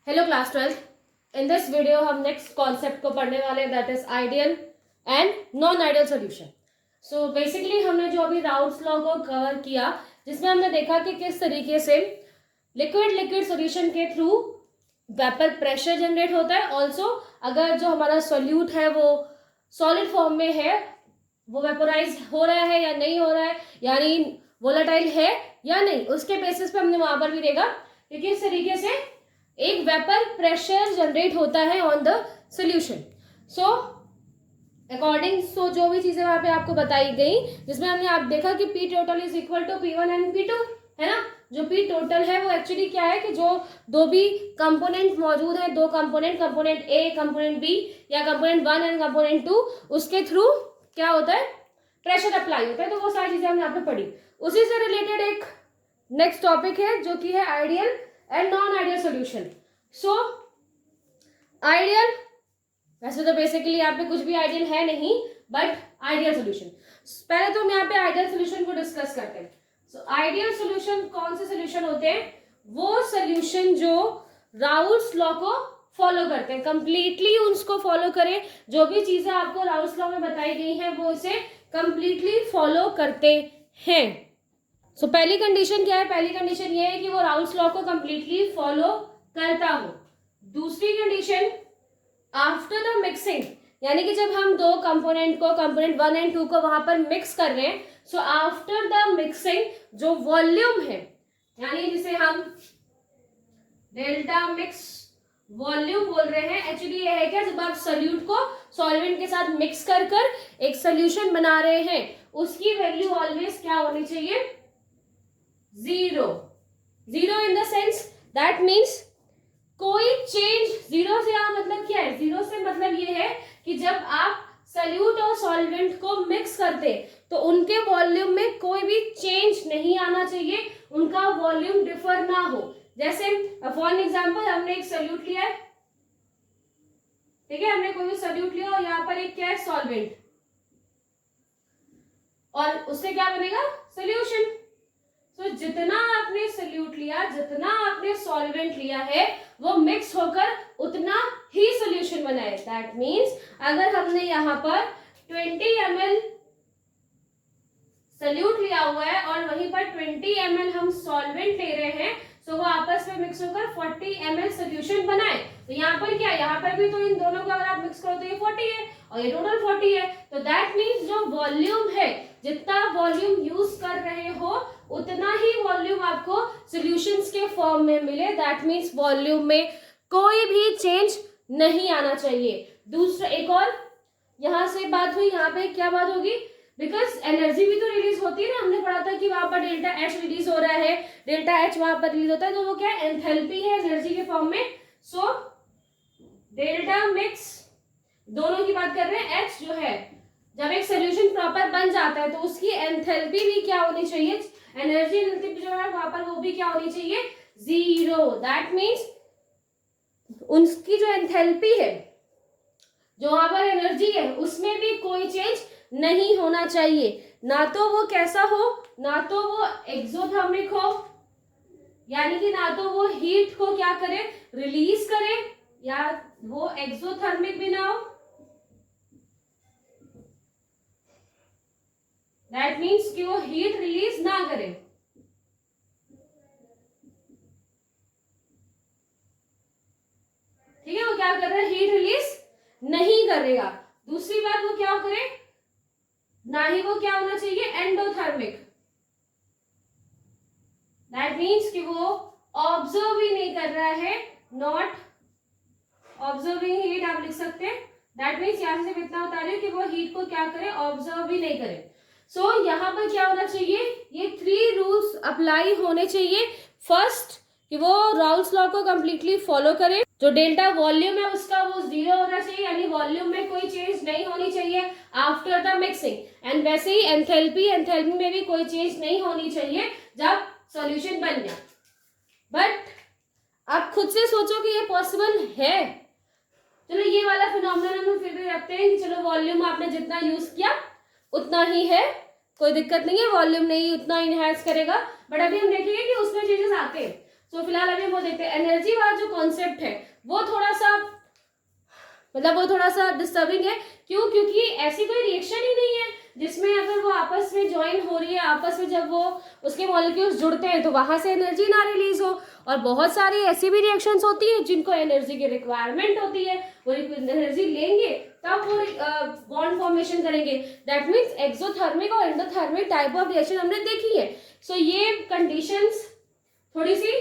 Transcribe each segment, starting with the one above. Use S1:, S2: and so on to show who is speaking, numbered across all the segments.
S1: Hello class 12th। In this video हम next concept को पढ़ने वाले हैं, that is ideal and non ideal solution. So basically हमने जो अभी राउल्स लॉ को कवर किया, जिसमें हमने देखा कि किस तरीके से लिक्विड सॉल्यूशन के थ्रू वेपर प्रेशर जनरेट होता है। ऑल्सो अगर जो हमारा सॉल्यूट है वो सॉलिड फॉर्म में है, वो वेपोराइज हो रहा है या नहीं हो रहा है, यानी वोलेटाइल है या नहीं, उसके बेसिस पे हमने वहां पर भी देखा कि किस तरीके से एक वेपर प्रेशर जनरेट होता है on the solution. So according जो भी चीजें वहां पे आपको बताई गई, जिसमें हमने आप देखा कि P total is equal to P1 and P2, है ना। जो पी टोटल है वो एक्चुअली क्या है कि जो दो भी कंपोनेंट मौजूद है, दो कंपोनेंट ए, कंपोनेंट बी, या कंपोनेंट 1 एंड कंपोनेंट 2, उसके थ्रू क्या होता है, प्रेशर अप्लाई होता है। तो वो सारी चीजें हमने यहाँ पे पढ़ी। उसी से रिलेटेड एक नेक्स्ट टॉपिक है जो कि है ideal and non ideal solution. So ideal, वैसे तो बेसिकली यहाँ पे कुछ भी आइडियल है नहीं, बट आइडियल सॉल्यूशन। पहले तो हम यहाँ पे आइडियल सॉल्यूशन को डिस्कस करते हैं। सो आइडियल सॉल्यूशन कौन से सॉल्यूशन होते हैं? वो सॉल्यूशन जो राउल्स लॉ को फॉलो करते हैं, कंप्लीटली उसको फॉलो करें। जो भी चीजें आपको राउल्स लॉ में बताई गई हैं वो इसे कंप्लीटली फॉलो करते हैं। सो पहली कंडीशन क्या है? पहली कंडीशन ये है कि वो राउल्स लॉ को कंप्लीटली फॉलो करता हो। दूसरी कंडीशन, आफ्टर द मिक्सिंग, यानी कि जब हम दो कंपोनेंट को, कंपोनेंट 1 एंड 2 को वहां पर मिक्स कर रहे हैं, सो आफ्टर द मिक्सिंग जो वॉल्यूम है, यानी जिसे हम डेल्टा मिक्स वॉल्यूम बोल रहे हैं, एक्चुअली ये है क्या, जब आप सोल्यूट को सॉल्वेंट के साथ मिक्स कर एक सोल्यूशन बना रहे हैं, उसकी वैल्यू ऑलवेज क्या होनी चाहिए? Zero in the sense that means कोई चेंज, जीरो से आप मतलब क्या है? जीरो से मतलब ये है कि जब आप सॉल्यूट और सॉल्वेंट को मिक्स करते तो उनके वॉल्यूम में कोई भी चेंज नहीं आना चाहिए, उनका वॉल्यूम डिफर ना हो। जैसे फॉर एग्जांपल हमने एक सॉल्यूट लिया है, ठीक है, हमने कोई भी सॉल्यूट लिया और यहाँ पर एक क्या है, सॉल्वेंट, और उससे क्या बनेगा? सॉल्यूशन। तो जितना आपने सॉल्यूट लिया, जितना आपने सॉल्वेंट लिया है, वो मिक्स होकर उतना ही सॉल्यूशन बना है। दैट मीन्स अगर हमने यहाँ पर 20 ml सॉल्यूट लिया हुआ है और वहीं पर 20 ml हम सॉल्वेंट ले रहे हैं, तो वो आपस में मिक्स होकर 40 ml सॉल्यूशन बनाए। तो यहाँ पर क्या, यहाँ पर भी तो इन दोनों को अगर आप मिक्स करो तो ये 40 है और ये टोटल 40 है। तो दैट मीन्स जो वॉल्यूम है, जितना वॉल्यूम यूज कर रहे हो उतना ही वॉल्यूम आपको सॉल्यूशंस के फॉर्म में मिले। दैट मीन्स वॉल्यूम में कोई भी चेंज नहीं आना चाहिए। दूसरा एक और यहां से बात हुई, यहाँ पे क्या बात होगी? बिकॉज एनर्जी भी तो रिलीज होती है ना, हमने पढ़ा था कि वहां पर डेल्टा एच रिलीज हो रहा है, डेल्टा एच वहां पर रिलीज होता है, तो वो क्या है? एंथैल्पी है एनर्जी के फॉर्म में। सो डेल्टा मिक्स, दोनों की बात कर रहे हैं। एच जो है, जब एक सोल्यूशन प्रॉपर बन जाता है तो उसकी एंथैल्पी भी क्या होनी चाहिए? एनर्जी जो है वहां पर वो भी क्या होनी चाहिए? जीरो। दैट मीन्स उनकी जो एंथैल्पी है, जो वहां पर एनर्जी है, उसमें भी कोई चेंज नहीं होना चाहिए। ना तो वो कैसा हो, ना तो वो एक्सोथर्मिक हो, यानी कि ना तो वो हीट को क्या करे, रिलीज करे, या वो एक्सोथर्मिक भी ना हो। दैट मीन्स कि वो हीट रिलीज ना करे। ठीक है, वो क्या कर रहा है? हीट रिलीज नहीं करेगा। दूसरी बात, वो क्या करे, ना ही वो क्या होना चाहिए? एंडोथर्मिक। दैट मीन्स कि वो ऑब्जर्व ही नहीं कर रहा है, नॉट ऑब्जर्विंग हीट आप लिख सकते हैं। दैट मीन्स यहां से इतना बता रही हूं कि वो हीट को क्या करे, ऑब्जर्व भी नहीं करे। सो यहाँ पर क्या होना चाहिए? ये 3 रूल्स अप्लाई होने चाहिए। फर्स्ट, कि वो राउल्स लॉ को कंप्लीटली फॉलो करे, जो डेल्टा वॉल्यूम है उसका वो जीरो होना चाहिए, यानी वॉल्यूम में कोई चेंज नहीं होनी चाहिए आफ्टर द मिक्सिंग। एंड वैसे ही एंथैल्पी में भी कोई चेंज नहीं होनी चाहिए जब सॉल्यूशन बन गया। बट आप खुद से सोचो कि ये पॉसिबल है? चलो ये वाला फिनोमेनन हम फिर भी रखते हैं कि चलो वॉल्यूम आपने जितना यूज किया उतना ही है, कोई दिक्कत नहीं है, वॉल्यूम नहीं उतना इनहेंस करेगा। बट अभी हम देखेंगे कि उसमें चेंजेस आते हैं। सो फिलहाल अभी हम वो देखते हैं। एनर्जी वाला जो कॉन्सेप्ट है वो थोड़ा सा डिस्टर्बिंग है। क्यों? क्योंकि ऐसी कोई रिएक्शन ही नहीं है जिसमें अगर वो आपस में ज्वाइन हो रही है, आपस में जब वो उसके मॉलिक्यूल्स जुड़ते हैं तो वहां से एनर्जी ना रिलीज हो। और बहुत सारी ऐसी भी रिएक्शंस होती है जिनको एनर्जी की रिक्वायरमेंट होती है, वो एनर्जी लेंगे तब वो बॉन्ड फॉर्मेशन करेंगे। दैट मीन्स एक्सोथर्मिक और एंडोथर्मिक टाइप ऑफ रिएक्शन हमने देखी है। सो ये कंडीशंस थोड़ी सी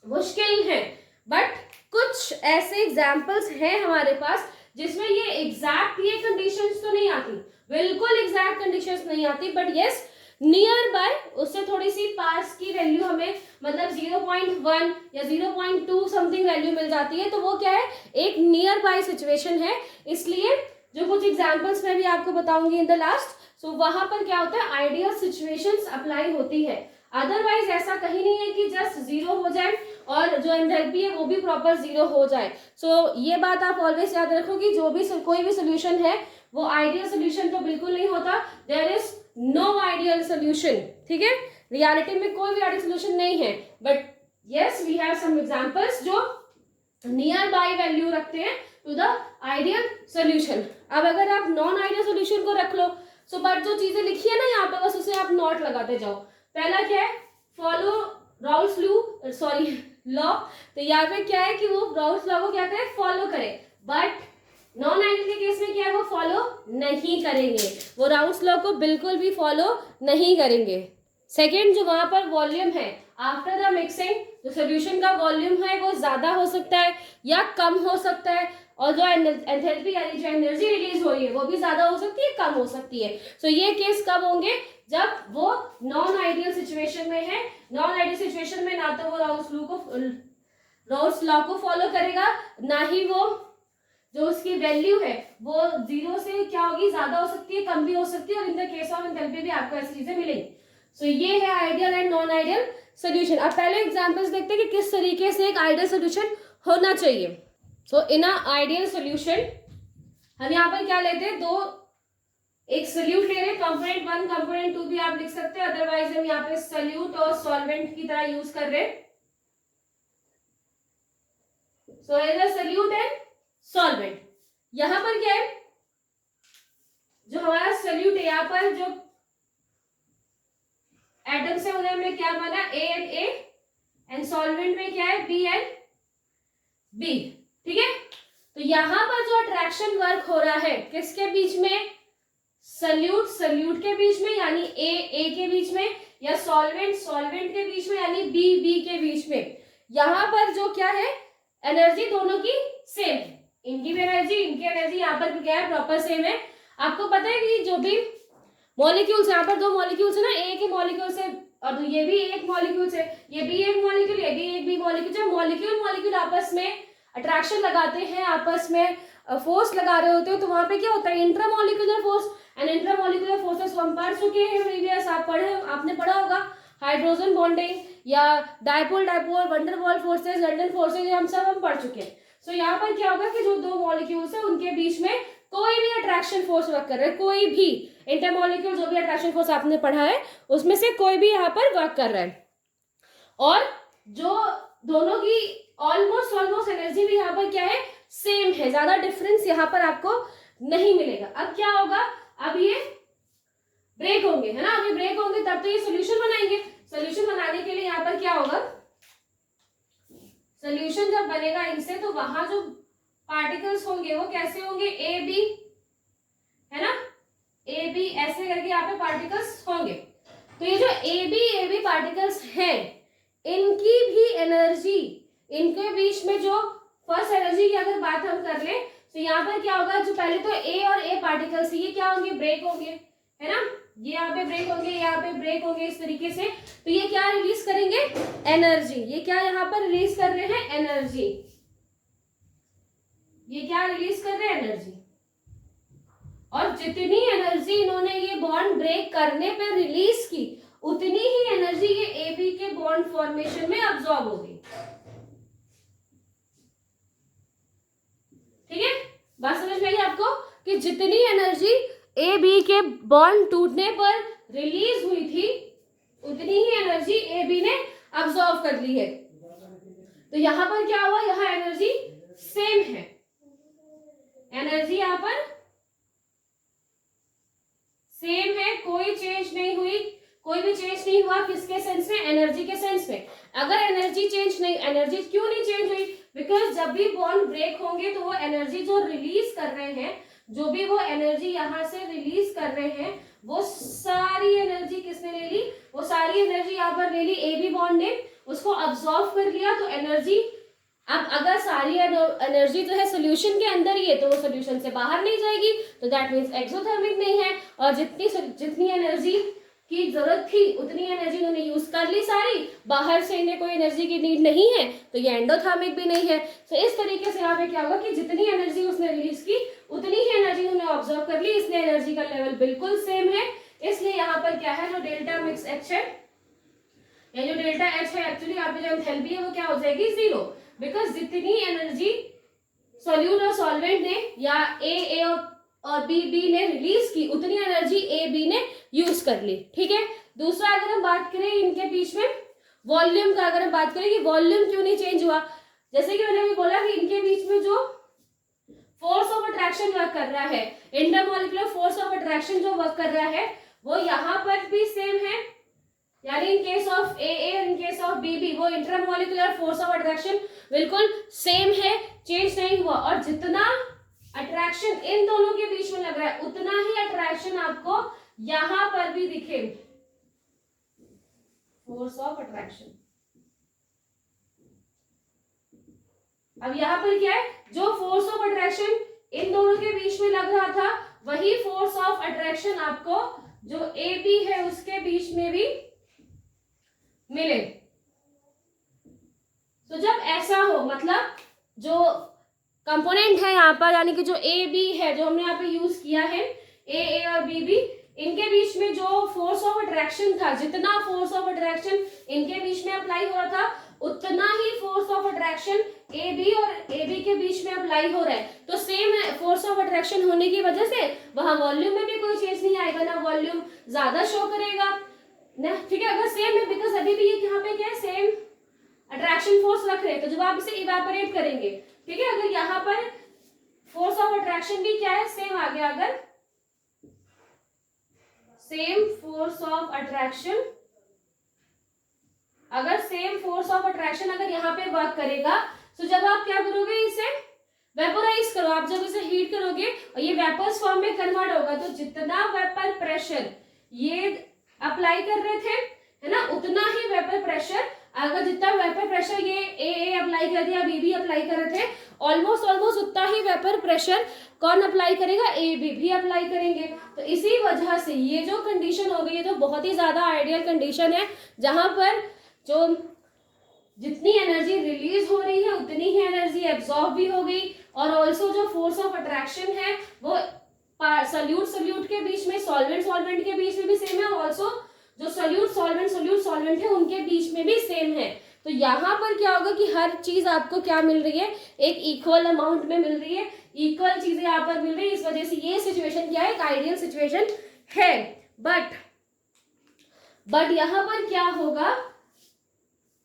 S1: मुश्किल है, बट कुछ ऐसे एग्जाम्पल्स हैं हमारे पास जिसमें ये एग्जैक्ट ये कंडीशंस तो नहीं आती, बिल्कुल एग्जैक्ट कंडीशंस नहीं आती, बट यस नियर बाय, उससे थोड़ी सी पास की वैल्यू हमें मतलब 0.1 या 0.2 समथिंग वैल्यू मिल जाती है। तो वो क्या है, एक नियर बाय सिचुएशन है। इसलिए जो कुछ एग्जाम्पल्स मैं भी आपको बताऊंगी इन द लास्ट, सो वहां पर क्या होता है, आइडियल सिचुएशंस अप्लाई होती है। अदरवाइज ऐसा कहीं नहीं है कि जस्ट जीरो हो जाए और जो एंथैल्पी है वो भी प्रॉपर जीरो हो जाए। सो ये बात आप ऑलवेज याद रखो कि जो भी कोई भी सोल्यूशन है वो आइडियल सोल्यूशन तो बिल्कुल नहीं होता। There is no ideal solution, ठीक है। रियलिटी में कोई भी आइडियल सोल्यूशन नहीं है, but yes we have some examples जो नियर बाय वैल्यू रखते हैं टू द आइडियल सोल्यूशन। अब अगर आप नॉन आइडियल सोल्यूशन को रख लो, सो बट जो चीजें लिखी है ना यहाँ पे बस उसे आप नोट लगाते जाओ। पहला क्या है, फॉलो राउल्स लॉ। तो यहाँ पे क्या है कि वो राउल्स लॉ को क्या करे, फॉलो करे। बट नॉन आइडियल के केस में क्या है, वो फॉलो नहीं करेंगे, वो राउल्स लॉ को बिल्कुल भी फॉलो नहीं करेंगे। सेकेंड, जो वहां पर वॉल्यूम है आफ्टर द मिक्सिंग, जो सोल्यूशन का वॉल्यूम है वो ज्यादा हो सकता है या कम हो सकता है, और जो एंथैल्पी यानी जो एनर्जी रिलीज हो रही है वो भी ज्यादा हो सकती है, कम हो सकती है। सो ये केस कब होंगे, जब वो नॉन आइडियल सिचुएशन में है। नॉन आइडियल सिचुएशन में ना तो वो राउल्स लॉ को फॉलो करेगा, ना ही वो जो उसकी वैल्यू है वो जीरो से क्या होगी, ज्यादा हो सकती है, कम भी हो सकती है, और in the case of enthalpy भी आपको ऐसी चीजें मिलेंगी। सो ये है ideal and non ideal solution. अब पहले एग्जांपल्स देखते हैं कि किस तरीके से एक आइडियल सोल्यूशन होना चाहिए। सो इन अ आइडियल सोल्यूशन हम यहाँ पर क्या लेते हैं, एक सोल्यूट ले रहे हैं, कंपोनेंट 1 कंपोनेंट 2 भी आप लिख सकते हैं, अदरवाइज हम यहाँ पे सोल्यूट और सॉल्वेंट की तरह यूज कर रहे हैं। So as a solute and solvent, यहां पर क्या है, जो हमारा सोल्यूट है यहाँ पर जो एटम्स है उन्हें हमने क्या माना, A and A, and solvent में क्या है, बी एंड बी, ठीक है। तो यहां पर जो अट्रैक्शन वर्क हो रहा है किसके बीच में, सल्यूट के बीच में यानी ए के बीच में, या सॉल्वेंट के बीच में यानी बी के बीच में। यहां पर जो क्या है, एनर्जी दोनों की सेम है, इनकी भी एनर्जी इनकी एनर्जी यहाँ पर क्या है, प्रॉपर सेम है। आपको पता है कि जो भी मॉलिक्यूल्स, यहाँ पर 2 मॉलिक्यूल्स है ना, ए के मॉलिक्यूल से, और ये भी एक मॉलिक्यूल से, ये भी एक मॉलिक्यूल, ये भी एक भी मॉलिक्यूल। जब मॉलिक्यूल आपस में अट्रैक्शन लगाते हैं, आपस में फोर्स लगा रहे होते हो, तो वहां पे क्या होता है, intramolecular force and intramolecular forces हम पढ़ चुके हैं प्रीवियस, आपने पढ़ा होगा, हाइड्रोजन बॉन्डिंग या dipole van der Waals forces, London forces, हम सब पढ़ चुके हैं। सो यहाँ पर क्या होगा कि जो 2 मॉलिक्यूल्स है उनके बीच में कोई भी अट्रैक्शन फोर्स वर्क कर रहा है, कोई भी इंटरमॉलिक्यूल जो भी अट्रैक्शन फोर्स आपने पढ़ा है उसमें से कोई भी यहाँ पर वर्क कर रहा है, और जो दोनों की ऑलमोस्ट एनर्जी भी यहाँ पर क्या है, सेम है, ज्यादा डिफरेंस यहाँ पर आपको नहीं मिलेगा। अब क्या होगा, अब ये ब्रेक होंगे, है ना, अभी ब्रेक होंगे तब तो ये सोल्यूशन बनाएंगे। सोल्यूशन बनाने के लिए यहाँ पर क्या होगा, सोल्यूशन जब बनेगा इनसे, तो वहां जो पार्टिकल्स होंगे वो कैसे होंगे, ए बी, है ना, ए बी ऐसे करके यहाँ पे पार्टिकल्स होंगे। तो ये जो ए बी पार्टिकल्स हैं, इनकी भी एनर्जी, इनके बीच में जो फर्स्ट एनर्जी की अगर बात हम कर ले, तो यहाँ पर क्या होगा, जो पहले तो ए और ए पार्टिकल्स ये क्या होंगे, ब्रेक होंगे, है ना, ये यहाँ पे ब्रेक होंगे, यहाँ पे ब्रेक होंगे, इस तरीके से। तो ये क्या रिलीज करेंगे, एनर्जी। ये क्या यहाँ पर रिलीज कर रहे हैं, एनर्जी। ये क्या रिलीज कर रहे हैं, एनर्जी। और जितनी एनर्जी इन्होंने ये बॉन्ड ब्रेक करने पे रिलीज की, उतनी ही एनर्जी ये ए बी के बॉन्ड फॉर्मेशन में अब्सॉर्ब होगी, ठीक है। बात समझ में आई आपको कि जितनी एनर्जी ए बी के बॉन्ड टूटने पर रिलीज हुई थी, उतनी ही एनर्जी ए बी ने अब्सॉर्ब कर ली है। तो यहाँ पर क्या हुआ, यहाँ एनर्जी सेम है, एनर्जी यहाँ पर सेम है, कोई चेंज नहीं हुई, कोई भी चेंज नहीं हुआ किसके सेंस में, एनर्जी के सेंस में। अगर एनर्जी चेंज नहीं, एनर्जी क्यों नहीं चेंज हुई, बिकॉज जब भी बॉन्ड ब्रेक होंगे तो वो एनर्जी जो रिलीज कर रहे हैं, जो भी वो एनर्जी यहाँ से रिलीज कर रहे हैं, वो सारी एनर्जी किसने ले ली, वो सारी एनर्जी यहाँ पर ले ली ए बी बॉन्ड ने, उसको अब्सॉर्ब कर लिया। तो एनर्जी, अब अगर सारी एनर्जी जो है सोल्यूशन के अंदर ही है तो वो सोल्यूशन से बाहर नहीं जाएगी, तो दैट मीन्स एक्सोथर्मिक नहीं है। और जितनी एनर्जी की जरूरत थी उतनी एनर्जी उन्होंने यूज कर ली सारी, बाहर से इन्हें कोई एनर्जी की नीड नहीं है, तो ये एंडोथर्मिक भी नहीं है। तो इस तरीके से यहाँ पे क्या होगा कि जितनी एनर्जी उसने रिलीज की उतनी ही एनर्जी उन्होंने ऑब्जर्व कर ली, इसलिए एनर्जी का लेवल बिल्कुल सेम है। इसलिए यहाँ पर क्या है, जो डेल्टा मिक्स एच है, या जो डेल्टा एच है एक्चुअली यहाँ पे जो एंथैल्पी है वो क्या हो जाएगी, जीरो, बिकॉज जितनी एनर्जी सोल्यूट और सॉल्वेंट ने या ए और बी ने रिलीज की उतनी एनर्जी ए बी ने यूज कर ली। ठीक है, दूसरा अगर हम बात करें इनके बीच में वॉल्यूम का, अगर हम बात करें कि वॉल्यूम क्यों नहीं चेंज हुआ, जैसे कि मैंने अभी बोला कि इनके बीच में जो फोर्स ऑफ अट्रैक्शन वर्क कर रहा है, इंटरमॉलिक्यूलर फोर्स ऑफ अट्रैक्शन जो वर्क कर रहा है वो यहाँ पर भी सेम है, यानी in case of A in case of B वो इंटरमॉलिक्यूलर फोर्स ऑफ अट्रैक्शन बिल्कुल सेम है, चेंज नहीं हुआ। और जितना अट्रैक्शन इन दोनों के बीच में लग रहा है उतना ही अट्रैक्शन आपको यहां पर भी दिखे, फोर्स ऑफ अट्रैक्शन। अब यहां पर क्या है, जो फोर्स ऑफ अट्रैक्शन इन दोनों के बीच में लग रहा था वही फोर्स ऑफ अट्रैक्शन आपको जो ए बी है उसके बीच में भी मिले। तो जब ऐसा हो, मतलब जो कंपोनेंट है यहाँ पर, यानी कि जो ए बी है जो हमने यहाँ पे यूज किया है, ए और बी, इनके बीच में जो फोर्स ऑफ अट्रैक्शन था, जितना फोर्स ऑफ अट्रैक्शन इनके बीच में अप्लाई हो रहा था उतना ही force of attraction A B और ए बी के बीच में अप्लाई हो रहा है। तो सेम फोर्स ऑफ अट्रैक्शन होने की वजह से वहां वॉल्यूम में भी कोई चेंज नहीं आएगा, ना वॉल्यूम ज्यादा शो करेगा ना। ठीक है, अगर सेम है, बिकॉज अभी भी ये यहाँ पे क्या है, सेम अट्रैक्शन फोर्स रख रहे हैं, तो जब आप इसे इवेपोरेट करेंगे, ठीक है, अगर यहाँ पर फोर्स ऑफ अट्रैक्शन भी क्या है, सेम आ गया, अगर सेम फोर्स ऑफ अट्रैक्शन, अगर सेम फोर्स ऑफ अट्रैक्शन अगर यहाँ पे वर्क करेगा, तो जब आप क्या करोगे, इसे वेपोराइज करो, आप जब इसे हीट करोगे और ये वेपर्स फॉर्म में कन्वर्ट होगा, तो जितना वेपर प्रेशर ये अप्लाई कर रहे थे, है ना, उतना ही वेपर प्रेशर, अगर जितना वेपर प्रेशर ये ए अप्लाई कर दिया, बी अप्लाई कर रहे थे, ऑलमोस्ट उतना ही वेपर प्रेशर कौन अप्लाई करेगा, ए बी भी अप्लाई करेंगे। तो इसी वजह से ये जो कंडीशन हो गई है तो बहुत ही ज्यादा आइडियल कंडीशन है, जहां पर जो जितनी एनर्जी रिलीज हो रही है उतनी ही एनर्जी एब्जॉर्ब भी हो गई, और ऑल्सो जो फोर्स ऑफ अट्रैक्शन है वो सोल्यूट के बीच में, सॉल्वेंट के बीच में भी सेम है, ऑल्सो जो सोल्यूट सॉल्वेंट है उनके बीच में भी सेम है। तो यहाँ पर क्या होगा कि हर चीज आपको क्या मिल रही है, एक इक्वल अमाउंट में मिल रही है, इक्वल चीजें यहाँ पर मिल रही है। इस वजह से ये सिचुएशन क्या है, एक आइडियल सिचुएशन है। बट यहाँ पर क्या होगा,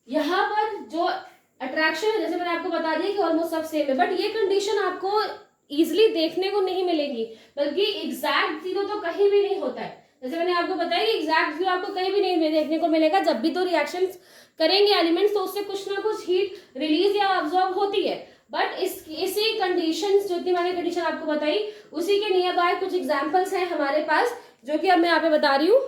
S1: यहाँ पर जो अट्रैक्शन है, जैसे मैंने आपको बता दिया कि ऑलमोस्ट सब सेम है, बट ये कंडीशन आपको इजिली देखने को नहीं मिलेगी, बल्कि एग्जैक्ट जीरो तो कहीं भी नहीं होता है। जैसे मैंने आपको बताया कि एग्जैक्ट जीरो आपको कहीं भी नहीं देखने को मिलेगा। जब भी दो रिएक्शंस करेंगे एलिमेंट्स तो उससे कुछ ना कुछ हीट रिलीज या अब्सॉर्ब होती है, बट इसी कंडीशन, जो कि मैंने कंडीशन आपको बताई, उसी के नियर बाय कुछ एग्जाम्पल्स हैं हमारे पास, जो कि अब मैं यहाँ पे बता रही हूँ।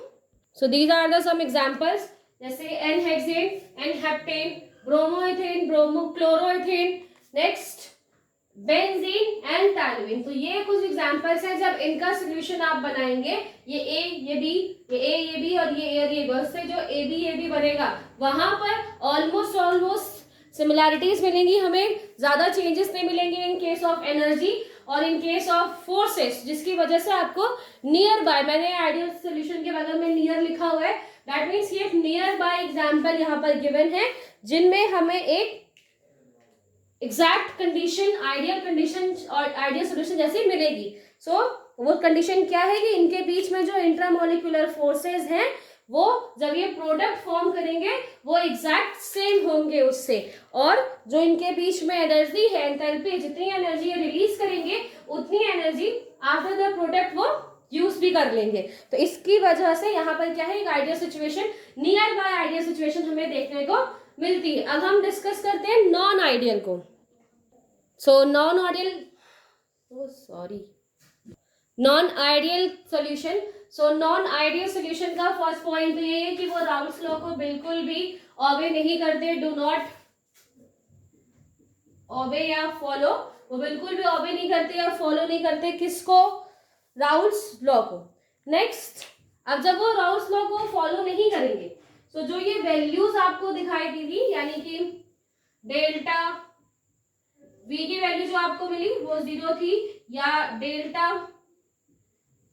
S1: So these are the some examples, जैसे n hexane, n heptane, bromoethane, chloroethane, next benzene and toluene. तो ये कुछ एग्जांपल्स हैं, जब इनका सॉल्यूशन आप बनाएंगे, ये ए ये बी, ये बी और ये बी, से जो ए बी बनेगा वहां पर ऑलमोस्ट सिमिलैरिटीज मिलेंगी, हमें ज्यादा चेंजेस नहीं मिलेंगे इन केस ऑफ एनर्जी और इन केस ऑफ फोर्सेस, जिसकी वजह से आपको नियर बाय, मैंने आइडियल सॉल्यूशन के बगल में नियर लिखा हुआ है, दैट मीन्स ये नियर बाय एग्जाम्पल यहाँ पर गिवन है, जिनमें हमें एक एग्जैक्ट कंडीशन, आइडियल कंडीशन और आइडियल सॉल्यूशन जैसी मिलेगी। सो वो कंडीशन क्या है कि इनके बीच में जो इंट्रामोलिकुलर फोर्सेस हैं वो जब ये प्रोडक्ट फॉर्म करेंगे वो एग्जैक्ट सेम होंगे उससे, और जो इनके बीच में एनर्जी है, एंथैल्पी, जितनी एनर्जी ये रिलीज करेंगे उतनी एनर्जी आफ्टर द प्रोडक्ट वो यूज भी कर लेंगे। तो इसकी वजह से यहाँ पर क्या है, एक ideal situation, near by ideal situation हमें देखने को मिलती है। अब हम डिस्कस करते हैं नॉन आइडियल को। So non ideal non ideal solution. So non ideal solution का फर्स्ट पॉइंट तो ये है कि वो राउल्स लॉ को बिल्कुल भी ऑबे नहीं करते, डू नॉट ऑबे या फॉलो, वो बिल्कुल भी ऑबे नहीं करते या फॉलो नहीं करते किसको, राउल्स लॉ को। नेक्स्ट, अब जब वो राउल्स लॉ को फॉलो नहीं करेंगे तो जो ये वैल्यूज आपको दिखाई दी थी, यानी कि डेल्टा V की वैल्यू जो आपको मिली वो 0 थी, या डेल्टा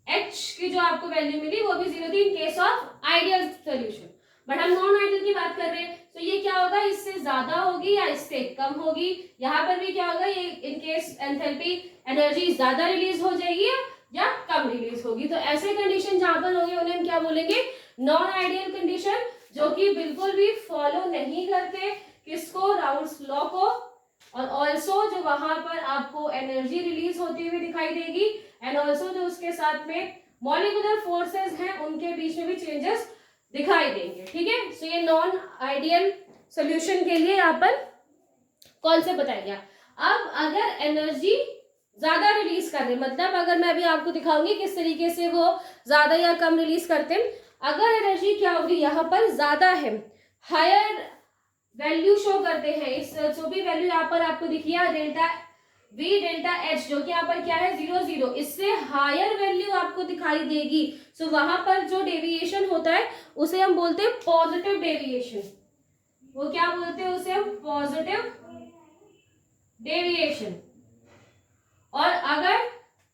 S1: H की जो आपको वैल्यू मिली वो भी 0 थी इन case of ideal solution. But हम नॉन आइडियल की बात कर रहे हैं, तो ये क्या होगा, इससे ज्यादा होगी या इससे कम होगी। यहाँ पर भी क्या होगा, ये इन केस एंथैल्पी एनर्जी ज्यादा रिलीज हो जाएगी या कम रिलीज होगी। तो ऐसे कंडीशन जहां पर होंगे उन्हें हम क्या बोलेंगे, नॉन आइडियल कंडीशन, जो कि बिल्कुल भी फॉलो नहीं करते किसको, राउल्स लॉ को, और ऑल्सो जो वहां पर आपको एनर्जी रिलीज होती हुई दिखाई देगी, एंड ऑल्सो जो उसके साथ में मॉलिक्यूलर फोर्सेस हैं उनके बीच में भी चेंजेस दिखाई देंगे। ठीक है, सो ये नॉन आइडियल सोल्यूशन के लिए यहाँ पर कौन से बताइए। अब अगर एनर्जी ज्यादा रिलीज कर रहे, मतलब अगर मैं अभी आपको दिखाऊंगी किस तरीके से वो ज्यादा या कम रिलीज करते हैं। अगर एनर्जी क्या होगी, यहाँ पर ज्यादा है, हायर वैल्यू शो करते हैं, इस जो भी वैल्यू यहाँ पर आपको दिखी है डेल्टा V डेल्टा H, जो कि यहाँ पर क्या है 0 0, इससे हायर वैल्यू आपको दिखाई देगी। सो वहां पर जो डेविएशन होता है उसे हम बोलते हैं पॉजिटिव डेविएशन। वो क्या बोलते हैं उसे हम, पॉजिटिव डेविएशन। और अगर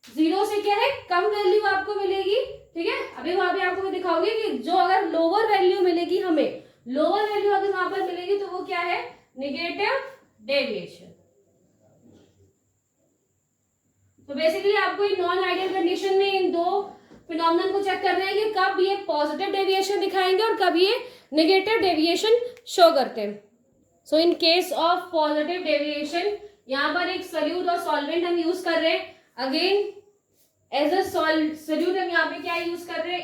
S1: 0 से क्या है कम वैल्यू आपको मिलेगी, ठीक है, अभी वहां पे आपको मैं दिखाऊंगी कि जो अगर लोअर वैल्यू मिलेगी हमें, लोअर वैल्यू अगर वहां पर मिलेगी तो वो क्या है, नेगेटिव डेविएशन। तो बेसिकली आपको इन नॉन आइडियल कंडीशन में इन दो फिनोमेनन को चेक करना है कि कब ये पॉजिटिव डेविएशन दिखाएंगे और कब ये नेगेटिव डेविएशन शो करते हैं। So in case of positive deviation, यहाँ पर एक सोल्यूट और सॉल्वेंट हम यूज कर रहे हैं। अगेन एज अ सोल्यूट हम यहाँ पे क्या यूज कर रहे हैं,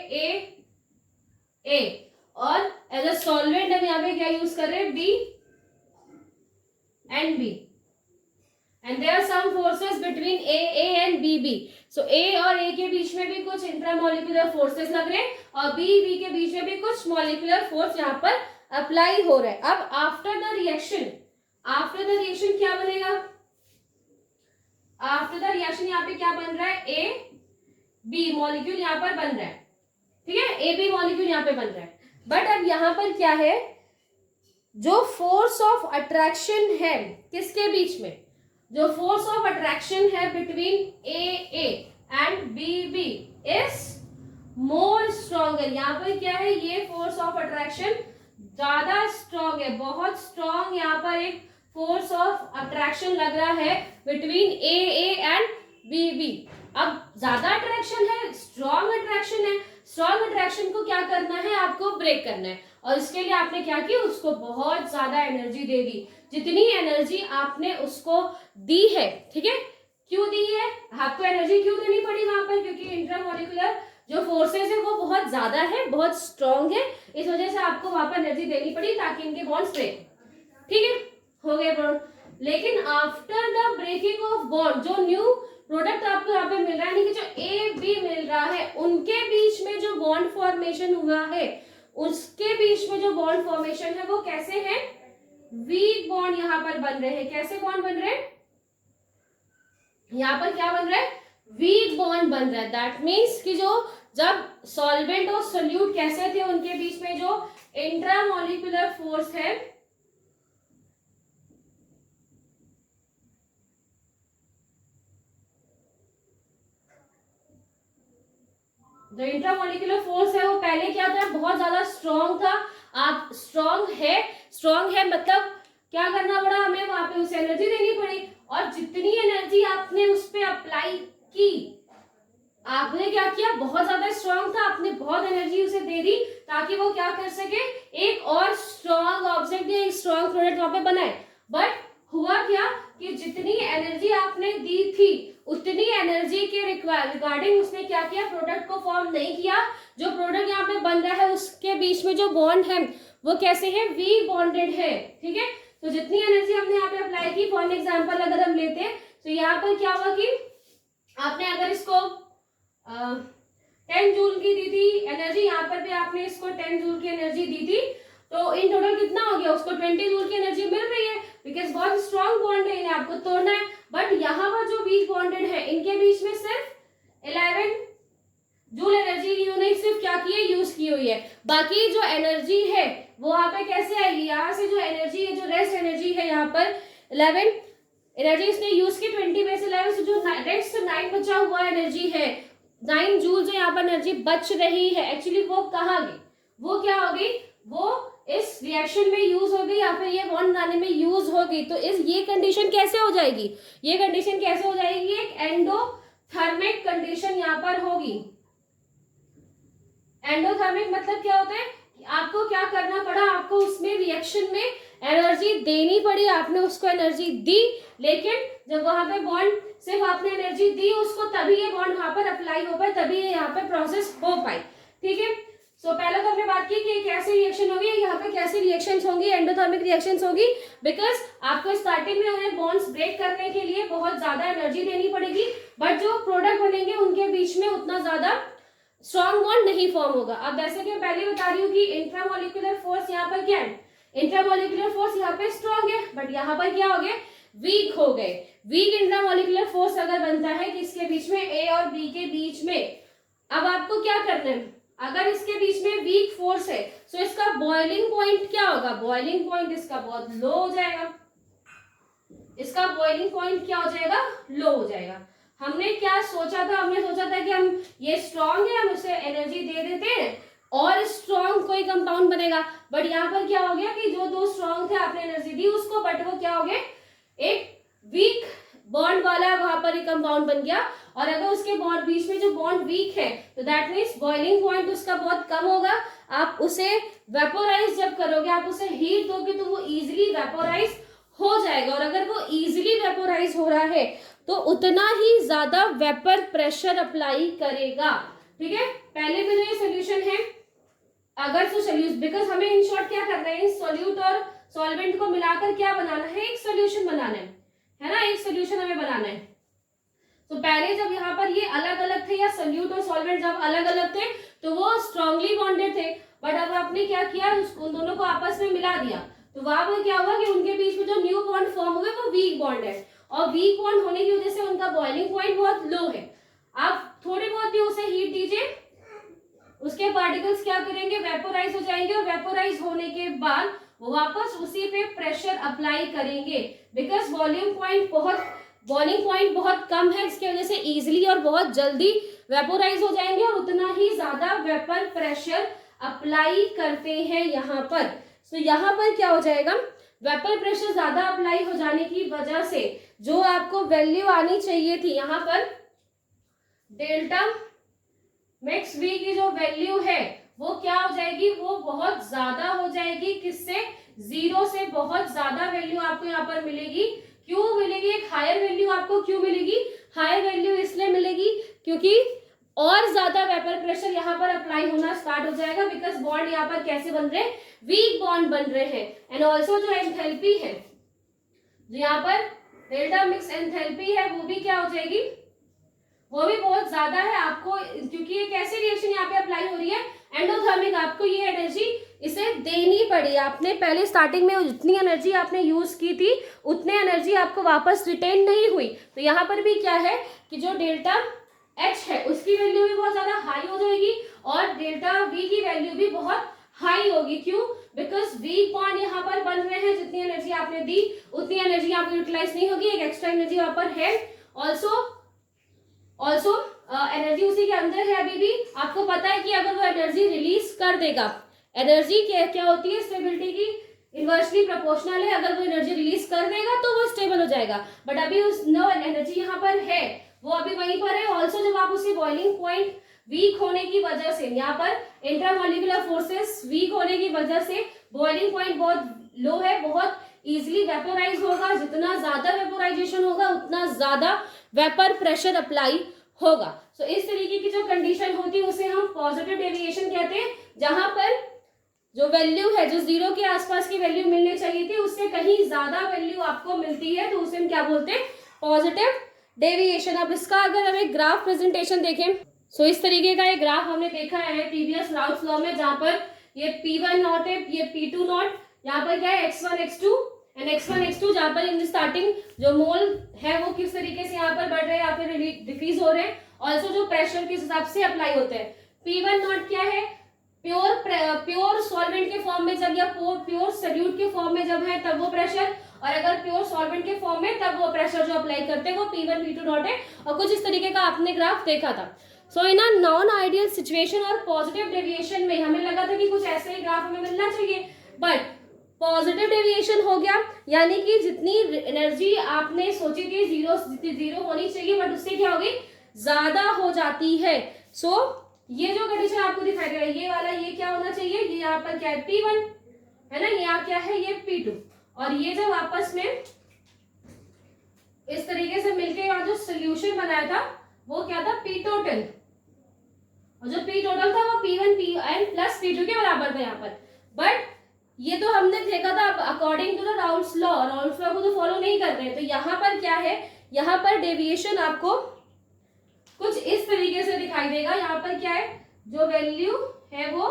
S1: ए, और एज अ सॉल्वेंट हम यहाँ पे क्या यूज कर रहे हैं, B and B, and there are some forces between A and B. So A और ए के बीच में भी कुछ इंट्रामोलिकुलर फोर्सेस लग रहे हैं और बी के बीच में भी कुछ मॉलिक्यूलर फोर्स यहाँ पर अप्लाई हो रहा है। अब आफ्टर द रिएक्शन क्या बनेगा, आफ्टर द रिएक्शन यहाँ पे क्या बन रहा है, ए बी मॉलिक्यूल यहाँ पर बन रहा है, ठीक है, ए बी मॉलिक्यूल यहाँ पे बन रहा है। बट अब यहाँ पर क्या है, जो फोर्स ऑफ अट्रैक्शन है किसके बीच में, जो फोर्स ऑफ अट्रैक्शन है between A and B is more stronger. यहाँ पर क्या है, ये फोर्स ऑफ अट्रैक्शन ज्यादा स्ट्रॉन्ग है, बहुत स्ट्रॉन्ग यहाँ पर एक फोर्स ऑफ अट्रैक्शन लग रहा है बिटवीन ए एंड बी। अब ज्यादा अट्रैक्शन है, स्ट्रॉन्ग अट्रैक्शन है, स्ट्रॉन्ग अट्रैक्शन को क्या करना है, आपको ब्रेक करना है, और इसके लिए आपने क्या किया, उसको बहुत ज्यादा एनर्जी दे दी, जितनी एनर्जी आपने उसको दी है, ठीक है, क्यों दी है, आपको एनर्जी क्यों देनी पड़ी वहां पर, क्योंकि इंट्रामोलिकुलर जो फोर्सेस है वो बहुत ज्यादा है, बहुत स्ट्रॉन्ग है, इस वजह से आपको वहां पर एनर्जी देनी पड़ी ताकि इनके बॉन्ड्स ब्रेक, ठीक है, हो गए बॉन्ड। लेकिन after the breaking of bond, जो न्यू प्रोडक्ट आपको यहाँ पे मिल रहा है, यानी कि जो ए बी मिल रहा है, उनके बीच में जो बॉन्ड फॉर्मेशन हुआ है, उसके बीच में जो बॉन्ड फॉर्मेशन है वो कैसे है, वीक बॉन्ड यहाँ पर बन रहे हैं। कैसे बॉन्ड बन रहे हैं, यहाँ पर क्या बन रहा है, वीक बॉन्ड बन रहा है। दैट मीन्स कि जो जब सॉल्वेंट और सोल्यूट कैसे थे, उनके बीच में जो इंट्रामोलिकुलर फोर्स है, जो इंट्रामोलिकुलर फोर्स है वो पहले क्या था, बहुत ज्यादा स्ट्रॉन्ग था। आप स्ट्रॉन्ग है मतलब क्या करना पड़ा हमें, वहां पे उसे एनर्जी देनी पड़ी, और जितनी एनर्जी आपने उस पर अप्लाई की, आपने क्या किया, बहुत ज्यादा स्ट्रांग था, आपने बहुत एनर्जी उसे दे दी ताकि वो क्या कर सके, एक और स्ट्रांग ऑब्जेक्ट या एक स्ट्रांग प्रोडक्ट वहां पे बनाए। बट हुआ क्या कि जितनी एनर्जी आपने दी थी उतनी एनर्जी के रिगार्डिंग उसने क्या किया, प्रोडक्ट को फॉर्म नहीं किया। जो प्रोडक्ट यहाँ पे बन रहा है उसके बीच में जो बॉन्ड है वो कैसे है, वीक बॉन्डेड है। ठीक है, तो जितनी एनर्जी हमने यहाँ पे अप्लाई की, फॉर एग्जाम्पल अगर हम लेते हैं तो यहाँ पर क्या हुआ कि आपने अगर इसको 10 जूल की दी थी एनर्जी, यहाँ पर भी आपने इसको 10 जूल की एनर्जी दी थी, तो इन टोटल कितना हो गया, उसको 20 जूल की एनर्जी मिल रही है बिकॉज बहुत स्ट्रॉन्ग बॉन्ड है, इन्हें आपको तोड़ना है। बट यहाँ पर जो वीक बॉन्डेड है इनके बीच में सिर्फ 11 जूल एनर्जी इन्होंने सिर्फ क्या की है, यूज की हुई है। बाकी जो एनर्जी है वो यहाँ पे कैसे आएगी, यहाँ से जो एनर्जी है, जो रेस्ट एनर्जी है यहाँ पर 11 एनर्जी इसने यूज की 20 में से 11 से जो रेस्ट 9 बचा हुआ एनर्जी है, 9 जूल जो यहाँ पर एनर्जी बच रही है, एक्चुअली वो कहाँ गई, वो क्या हो गई, वो इस रिएक्शन में यूज हो गई या फिर ये बॉन्ड बनाने में यूज हो गई। तो ये कंडीशन कैसे हो जाएगी, ये कंडीशन कैसे हो जाएगी, एक एंडोथर्मिक कंडीशन यहाँ पर होगी। एंडोथर्मिक मतलब क्या होता है कि आपको क्या करना पड़ा, आपको उसमें रिएक्शन में एनर्जी देनी पड़ी, आपने उसको एनर्जी दी, लेकिन जब वहां पे बॉन्ड सिर्फ आपने एनर्जी दी उसको, तभी ये बॉन्ड वहां पर अप्लाई हो पाए, तभी ये यहाँ पे प्रोसेस हो पाई। ठीक है, सो पहले तो हमने बात की कि कैसे रिएक्शन होगी, यहाँ पे कैसे रिएक्शंस होंगी, एंडोथर्मिक रिएक्शंस होगी, बिकॉज आपको स्टार्टिंग में उन्हें बॉन्ड्स ब्रेक करने के लिए बहुत ज्यादा एनर्जी देनी पड़ेगी, बट जो प्रोडक्ट बनेंगे उनके बीच में उतना ज्यादा स्ट्रॉन्ग बॉन्ड नहीं फॉर्म होगा। अब जैसे कि मैं पहले बता रही हूँ कि इंट्रामोलिकुलर फोर्स यहाँ पर क्या है, इंट्रामोलिकुलर फोर्स यहाँ पे स्ट्रॉन्ग है, बट यहाँ पर क्या हो गए, वीक हो गए। वीक इंट्रामोलिकुलर फोर्स अगर बनता है किसके बीच में, ए और बी के बीच में, अब आपको क्या करना है, अगर इसके बीच में वीक फोर्स है तो इसका बॉइलिंग पॉइंट क्या होगा, बॉइलिंग पॉइंट इसका बहुत लो हो जाएगा, इसका बॉइलिंग पॉइंट क्या हो जाएगा, लो हो जाएगा। हमने क्या सोचा था, हमने सोचा था कि हम ये स्ट्रॉन्ग है, हम उसे एनर्जी दे देते हैं और स्ट्रॉन्ग कोई कंपाउंड बनेगा, बट यहाँ पर क्या हो गया कि जो दो स्ट्रॉन्ग थे आपने एनर्जी दी उसको, बट वो क्या हो गए, एक वीक बॉन्ड वाला वहां पर एक कंपाउंड बन गया। और अगर उसके बॉन्ड बीच में जो बॉन्ड वीक है तो दैट मीन्स बॉइलिंग पॉइंट उसका बहुत कम होगा। आप उसे वेपोराइज जब करोगे, आप उसे हीट दोगे तो वो इजीली वेपोराइज हो जाएगा, और अगर वो इजीली वेपोराइज हो रहा है तो उतना ही ज्यादा वेपर प्रेशर अप्लाई करेगा। ठीक है, पहले भी तो ये सोल्यूशन है, अगर तो सोल्यूशन, बिकॉज हमें इन शॉर्ट क्या करना है, सोल्यूट और सॉल्वेंट को मिलाकर क्या बनाना है, एक सोल्यूशन बनाना है ना, एक सोल्यूशन हमें बनाना है। तो पहले जब यहाँ पर ये अलग अलग थे, या सोल्यूट और सॉल्वेंट जब अलग अलग थे तो वो स्ट्रांगली बॉन्डेड थे, बट अब आपने क्या किया, उन दोनों को आपस में मिला दिया, तो वहां पर क्या हुआ कि उनके बीच में जो न्यू बॉन्ड फॉर्म हुए वो वीक बॉन्ड है, और वीक बॉन्ड होने की वजह से उनका बॉइलिंग पॉइंट बहुत लो है। आप थोड़ी बहुत भी उसे हीट दीजिए, उसके पार्टिकल्स क्या करेंगे, वेपोराइज हो जाएंगे, और वेपोराइज होने के बाद वो वापस उसी पे प्रेशर अप्लाई करेंगे, बिकॉज बॉइलिंग पॉइंट बहुत कम है, इसकी वजह से इजीली और बहुत जल्दी वेपोराइज हो जाएंगे और उतना ही ज्यादा वेपर प्रेशर अप्लाई करते हैं यहाँ पर। तो यहाँ पर क्या हो जाएगा, वेपर प्रेशर ज्यादा अप्लाई हो जाने की वजह से जो आपको वैल्यू आनी चाहिए थी यहाँ पर, डेल्टा मैक्स वी की जो वैल्यू है वो क्या हो जाएगी, वो बहुत ज्यादा हो जाएगी, किससे, 0 से बहुत ज्यादा वैल्यू आपको यहाँ पर मिलेगी। क्यों मिलेगी, एक हायर वैल्यू आपको क्यों मिलेगी, हायर वैल्यू इसलिए मिलेगी क्योंकि और ज्यादा वेपर प्रेशर यहाँ पर अप्लाई होना स्टार्ट हो जाएगा, बिकॉज बॉन्ड यहाँ पर कैसे बन रहे हैं, वीक बॉन्ड बन रहे हैं। एंड ऑल्सो जो एंथैल्पी है, जो यहाँ पर डेल्टा मिक्स एंथैल्पी है, वो भी क्या हो जाएगी, वो भी बहुत ज्यादा है आपको, क्योंकि ये कैसे रिएक्शन यहाँ पे अप्लाई हो रही है, एंडोथर्मिक, आपको ये एनर्जी इसे देनी पड़ी। आपने पहले स्टार्टिंग में जितनी एनर्जी आपने यूज की थी उतनी एनर्जी आपको वापस रिटेन नहीं हुई, तो यहाँ पर भी क्या है कि जो डेल्टा एच है उसकी वैल्यू भी बहुत ज्यादा हाई हो जाएगी, और डेल्टा वी की वैल्यू भी बहुत हाई होगी। क्यों, बिकॉज वीक बॉन्ड यहाँ पर बन रहे हैं, जितनी एनर्जी आपने दी उतनी एनर्जी यहाँ पर यूटिलाइज नहीं होगी, एक एक्स्ट्रा एनर्जी वहां पर है। ऑल्सो एनर्जी उसी के अंदर है अभी भी। आपको पता है कि अगर वो एनर्जी रिलीज कर देगा, एनर्जी क्या होती है, स्टेबिलिटी की इनवर्सली प्रोपोर्शनल है, अगर वो एनर्जी रिलीज कर देगा तो वो स्टेबल हो जाएगा, बट अभी उस नो एनर्जी यहाँ पर है वो अभी वहीं पर है। ऑल्सो जब आप उसे बॉइलिंग पॉइंट वीक होने की वजह से, यहाँ पर इंट्रामोलिकुलर फोर्सेस वीक होने की वजह से बॉइलिंग पॉइंट बहुत लो है, बहुत इजीली वेपोराइज होगा। जितना ज्यादा वेपोराइजेशन होगा उतना ज्यादा वेपर प्रेशर अप्लाई होगा। सो इस तरीके की जो कंडीशन होती है उसे हम पॉजिटिव डेविएशन कहते हैं, जहां पर जो वैल्यू है, जो 0 के आसपास की वैल्यू मिलनी चाहिए थी उससे कहीं ज्यादा वैल्यू आपको मिलती है, तो उसे हम क्या बोलते हैं, पॉजिटिव डेविएशन। अब इसका अगर हम एक ग्राफ प्रेजेंटेशन देखें, सो इस तरीके का एक ग्राफ हमने देखा है प्रीवियस राउल्स लॉ में, जहां पर ये P1 नॉट है, ये P2 नॉट, यहाँ पर क्या है x1 x2 and x1 x2, जहां पर इन स्टार्टिंग जो मोल है वो किस तरीके से यहाँ पर बढ़ रहे हैं या फिर डिक्रीज हो रहे हैं। ऑल्सो जो प्रेशर किस हिसाब से अप्लाई होते हैं। P1 नॉट क्या है, प्योर सॉल्वेंट के फॉर्म में जब, या प्योर सोल्यूट के फॉर्म में जब है तब वो प्रेशर, और अगर प्योर सॉल्वेंट के फॉर्म में तब वो प्रेशर जो अप्लाई करते हैं वो P1 P2 नॉट है। और कुछ इस तरीके का आपने ग्राफ देखा था। सो इन अ नॉन आइडियल सिचुएशन और पॉजिटिव डेविएशन में हमें लगा था कि कुछ ऐसे ही ग्राफ हमें मिलना चाहिए, बट पॉजिटिव डेविएशन हो गया, यानी कि जितनी एनर्जी आपने सोची थी जीरो होनी चाहिए, बट उससे क्या होगी, ज्यादा हो जाती है। सो ये जो कंडीशन आपको दिखाई दे रहा है, ये वाला, ये क्या होना चाहिए, ये यहाँ पर क्या है P1 है ना, यहाँ क्या है ये P2, और ये जब आपस में इस तरीके से मिलके यहाँ जो सोल्यूशन बनाया था वो क्या था, P टोटल, और जो P टोटल था वो P1 Pn प्लस P2 के बराबर था यहाँ पर। बट ये तो हमने देखा था according to the Raoult's law को तो फॉलो नहीं कर रहे हैं। तो यहाँ पर क्या है, यहाँ पर डेविएशन आपको कुछ इस तरीके से दिखाई देगा। यहाँ पर क्या है, जो वैल्यू है वो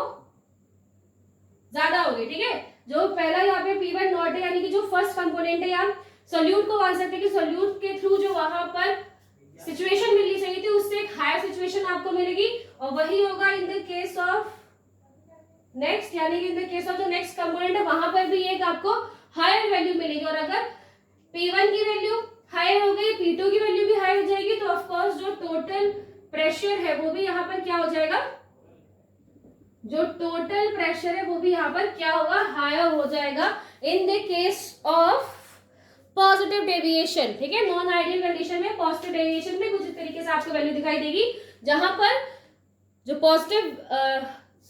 S1: ज्यादा होगी, ठीक है। जो पहला यहाँ पे P1 नॉट है, यानी कि जो फर्स्ट कंपोनेंट है, यहाँ सोल्यूट को मान सकते हैं कि सोल्यूट के थ्रू जो वहां पर सिचुएशन मिलनी चाहिए थी उससे एक हायर सिचुएशन आपको मिलेगी, और वही होगा in the case of next, यानी कि इन द केस ऑफ जो नेक्स्ट कंपोनेंट है वहां पर भी एक आपको हायर वैल्यू मिलेगी। और अगर P1 की वैल्यू हायर हो गई, P2 की वैल्यू भी हायर हो जाएगी, तो ऑफ कोर्स जो टोटल प्रेशर है वो भी यहाँ पर क्या हो जाएगा, जो टोटल प्रेशर है वो भी यहाँ पर क्या होगा, हायर हो जाएगा in the case of positive deviation, ठीक है। नॉन आइडियल कंडीशन में, पॉजिटिव डेविएशन में कुछ इस तरीके से आपको वैल्यू दिखाई देगी, जहां पर जो पॉजिटिव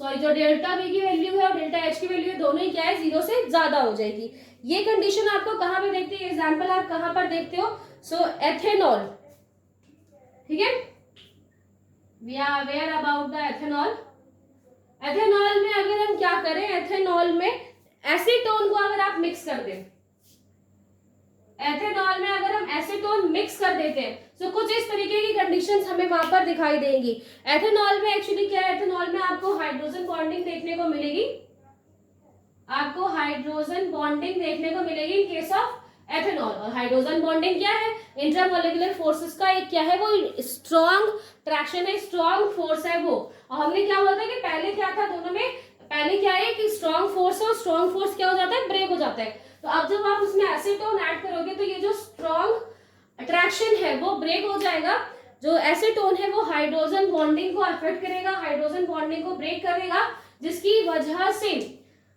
S1: जो डेल्टा V की वैल्यू है और डेल्टा H की वैल्यू है, दोनों ही क्या है, 0 से ज्यादा हो जाएगी। ये कंडीशन आपको कहां पे देखते हैं, एग्जांपल आप कहां पर देखते हो, सो एथेनॉल, ठीक है, we are aware about the ethanol. Ethanol में अगर हम क्या करें, एथेनॉल में एसीटोन को अगर आप मिक्स कर दें, एथेनॉल में अगर हम एसीटोन मिक्स कर देते हैं, तो कुछ इस तरीके की कंडीशंस हमें वहां पर दिखाई देंगी। एथेनॉल में एक्चुअली क्या है, एथेनॉल में आपको हाइड्रोजन बॉन्डिंग देखने को मिलेगी, आपको हाइड्रोजन बॉन्डिंग देखने को मिलेगी इन केस ऑफ एथेनॉल। और हाइड्रोजन बॉन्डिंग क्या है, इंट्रामोलिकुलर फोर्सेस का एक क्या है, वो स्ट्रॉन्ग ट्रैक्शन है, स्ट्रॉन्ग फोर्स है वो। और हमने क्या बोला था कि पहले क्या था दोनों में, पहले क्या है कि स्ट्रॉन्ग फोर्स है, और स्ट्रॉन्ग फोर्स क्या हो जाता है, ब्रेक हो जाता है। तो अब जब आप उसमें एसीटोन ऐड करोगे तो ये जो स्ट्रॉन्ग अट्रैक्शन है वो ब्रेक हो जाएगा। जो एसीटोन है वो हाइड्रोजन बॉन्डिंग को अफेक्ट करेगा, हाइड्रोजन बॉन्डिंग को ब्रेक करेगा, जिसकी वजह से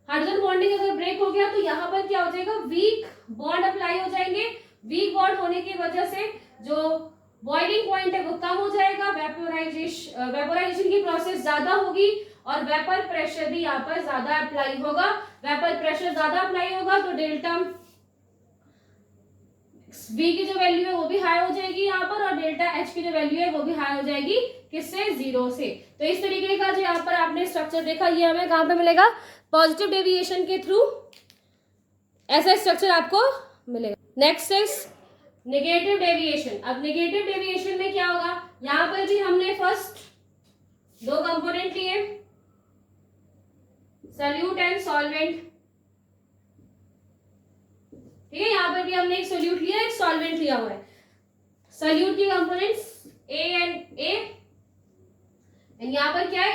S1: हाइड्रोजन बॉन्डिंग अगर ब्रेक हो गया तो यहाँ पर क्या हो जाएगा, वीक बॉन्ड अप्लाई हो जाएंगे। वीक बॉन्ड होने की वजह से जो बॉइलिंग पॉइंट है वो कम हो जाएगा, वेपोराइजेशन की प्रोसेस ज्यादा होगी, और वेपर प्रेशर भी यहाँ पर ज्यादा अप्लाई होगा। वेपर प्रेशर ज्यादा अप्लाई होगा तो डेल्टा V की जो वैल्यू है वो भी हाई हो जाएगी यहाँ पर, और डेल्टा H की जो वैल्यू है वो भी हाई हो जाएगी, किससे, 0 से। तो इस तरीके का जो यहाँ पर आपने स्ट्रक्चर देखा, ये हमें कहाँ पे मिलेगा, पॉजिटिव डेविएशन के थ्रू ऐसा स्ट्रक्चर आपको मिलेगा। Next is negative deviation. अब नेगेटिव डेविएशन में क्या होगा, यहाँ पर भी हमने फर्स्ट 2 कंपोनेंट लिए, सोल्यूट एंड सॉल्वेंट, ठीक है। यहाँ पर भी हमने एक सोल्यूट लिया, एक सॉल्वेंट लिया हुआ है। सोल्यूट की components A and A, and यहाँ पर क्या है,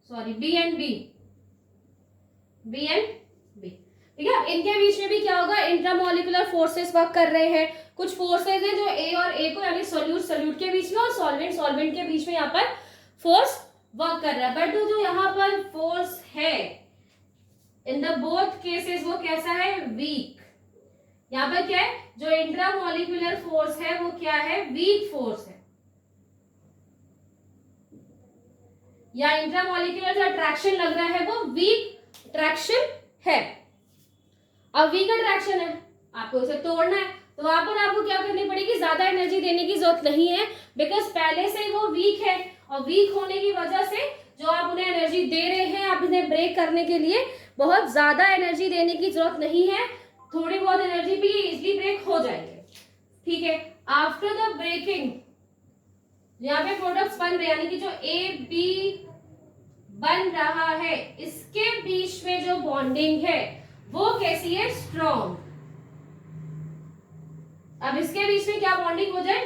S1: B एंड B, ठीक है। इनके बीच में भी क्या होगा, इंट्रामोलिकुलर फोर्सेस वर्क कर रहे हैं। कुछ फोर्सेस है जो A और A को, यानी सोल्यूट के बीच में और सॉल्वेंट के बीच में यहाँ पर फोर्स वर्क कर रहा है। बट जो यहाँ पर फोर्स है इन द बोथ केसेस वो कैसा है, वीक, यहाँ पर क्या है, जो इंट्रामोलिकुलर फोर्स है वो क्या है, वीक फोर्स है, या इंट्रामोलिकुलर जो अट्रैक्शन लग रहा है वो वीक अट्रैक्शन है। अब वीक अट्रैक्शन है, आपको इसे तोड़ना है, तो वहां पर आपको क्या करनी पड़ेगी, ज्यादा एनर्जी देने की जरूरत नहीं है, बिकॉज पहले से वो वीक है, और वीक होने की वजह से जो आप उन्हें एनर्जी दे रहे हैं, आप इन्हें ब्रेक करने के लिए बहुत ज्यादा एनर्जी देने की जरूरत नहीं है, थोड़ी बहुत एनर्जी भी इजिली ब्रेक हो जाएंगे। ठीक है, आफ्टर द ब्रेकिंग यहाँ पे प्रोडक्ट्स बन रहे, यानी कि जो ए बी बन रहा है, इसके बीच में जो बॉन्डिंग है वो कैसी है, स्ट्रॉन्ग। अब इसके बीच में क्या बॉन्डिंग हो जाए,